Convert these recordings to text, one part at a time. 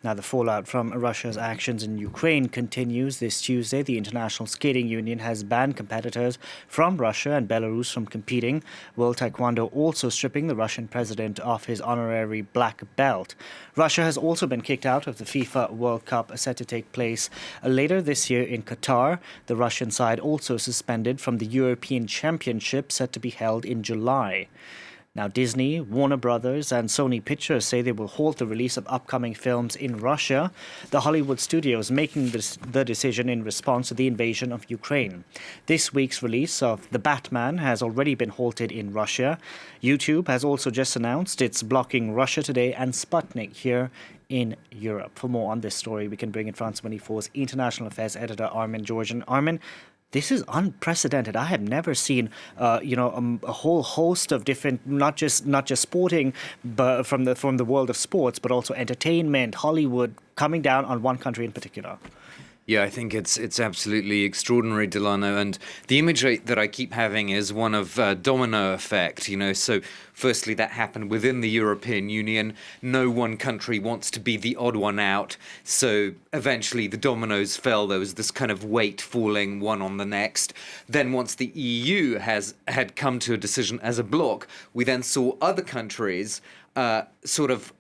Now, the fallout from Russia's actions in Ukraine continues. This Tuesday, the International Skating Union has banned competitors from Russia and Belarus from competing. World Taekwondo also stripping the Russian president of his honorary black belt. Russia has also been kicked out of the FIFA World Cup set to take place later this year in Qatar. The Russian side also suspended from the European Championship set to be held in July. Now, Disney, Warner Brothers and Sony Pictures say they will halt the release of upcoming films in Russia. The Hollywood studios making the decision in response to the invasion of Ukraine. This week's release of The Batman has already been halted in Russia. YouTube has also just announced it's blocking Russia Today and Sputnik here in Europe. For more on this story, we can bring in France 24's international affairs editor Armen Georgian. Armen, this is unprecedented. I have never seen, a whole host of different, not just sporting, but from the world of sports, but also entertainment, Hollywood, coming down on one country in particular. Yeah, I think it's absolutely extraordinary, Delano. And the image that I keep having is one of domino effect, So firstly, that happened within the European Union. No one country wants to be the odd one out. So eventually the dominoes fell. There was this kind of weight falling one on the next. Then once the EU had come to a decision as a bloc, we then saw other countries sort of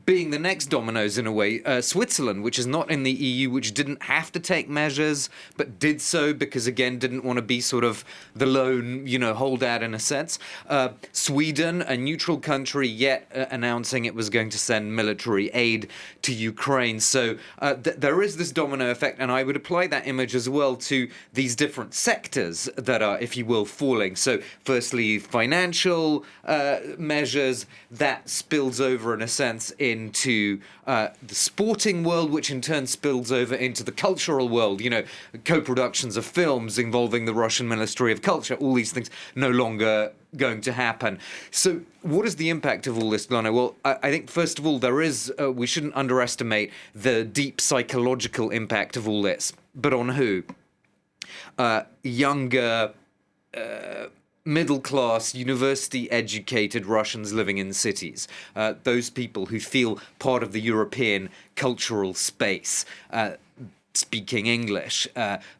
being the next dominoes in a way. Switzerland, which is not in the EU, which didn't have to take measures, but did so because, again, didn't want to be sort of the lone, holdout in a sense. Sweden, a neutral country, yet announcing it was going to send military aid to Ukraine. So there is this domino effect, and I would apply that image as well to these different sectors that are, if you will, falling. So firstly, financial measures that spills over, in a sense, into the sporting world, which in turn spills over into the cultural world. Co-productions of films involving the Russian Ministry of Culture, all these things no longer going to happen. So what is the impact of all this, Lana? Well, I think, first of all, we shouldn't underestimate the deep psychological impact of all this. But on who? Younger, middle-class, university-educated Russians living in cities. Those people who feel part of the European cultural space. Speaking English,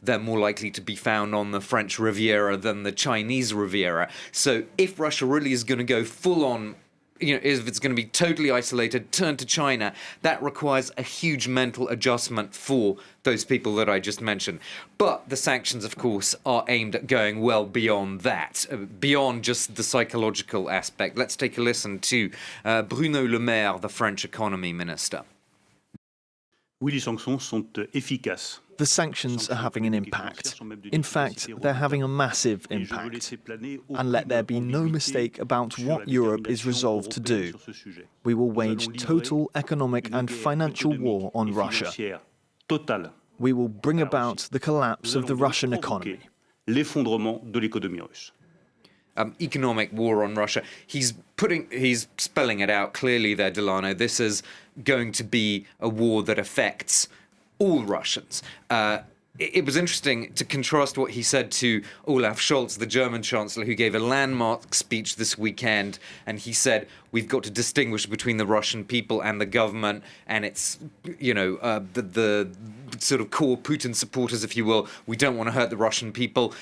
they're more likely to be found on the French Riviera than the Chinese Riviera. So if Russia really is going to go full on, if it's going to be totally isolated, turn to China, that requires a huge mental adjustment for those people that I just mentioned. But the sanctions, of course, are aimed at going well beyond that, beyond just the psychological aspect. Let's take a listen to Bruno Le Maire, the French economy minister. Oui, les sanctions sont efficaces. The sanctions are having an impact. In fact, they're having a massive impact. And let there be no mistake about what Europe is resolved to do. We will wage total economic and financial war on Russia. We will bring about the collapse of the Russian economy. L'effondrement de l'économie russe. Economic war on Russia. He's spelling it out clearly there, Delano. This is going to be a war that affects all Russians. It was interesting to contrast what he said to Olaf Scholz, the German chancellor, who gave a landmark speech this weekend, and he said, we've got to distinguish between the Russian people and the government, and it's, the sort of core Putin supporters, if you will. We don't want to hurt the Russian people.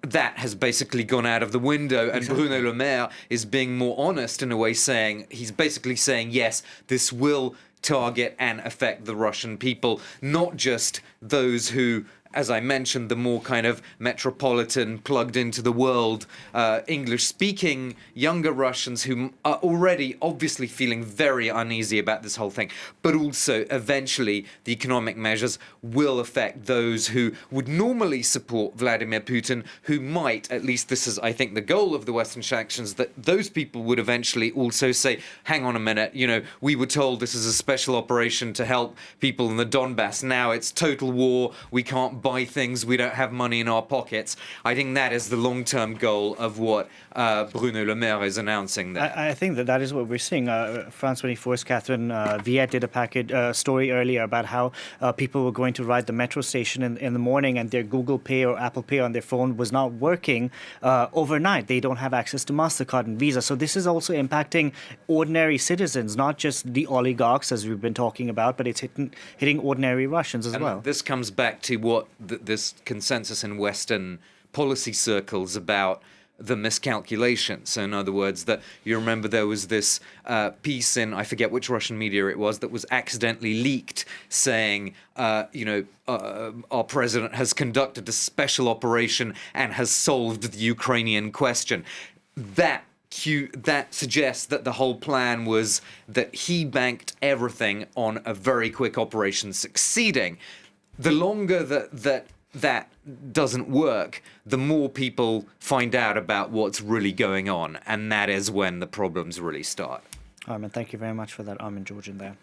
That has basically gone out of the window, and exactly. Bruno Le Maire is being more honest in a way, he's basically saying, yes, this will target and affect the Russian people, not just those who, as I mentioned, the more kind of metropolitan, plugged into the world, English-speaking younger Russians who are already obviously feeling very uneasy about this whole thing, but also eventually the economic measures will affect those who would normally support Vladimir Putin, who might, at least this is, I think, the goal of the Western sanctions, that those people would eventually also say, hang on a minute, we were told this is a special operation to help people in the Donbass. Now it's total war. We can't buy things, we don't have money in our pockets. I think that is the long-term goal of what Bruno Le Maire is announcing there. I think that is what we're seeing. France 24's Catherine Viette did a story earlier about how people were going to ride the metro station in the morning and their Google Pay or Apple Pay on their phone was not working overnight. They don't have access to MasterCard and Visa. So this is also impacting ordinary citizens, not just the oligarchs, as we've been talking about, but it's hitting ordinary Russians as well. This comes back to what this consensus in Western policy circles about the miscalculation. So in other words, that you remember there was this piece in, I forget which Russian media it was, that was accidentally leaked saying, our president has conducted a special operation and has solved the Ukrainian question. That suggests that the whole plan was that he banked everything on a very quick operation succeeding. The longer that doesn't work, the more people find out about what's really going on, and that is when the problems really start. Armen, thank you very much for that, Armen Georgian there.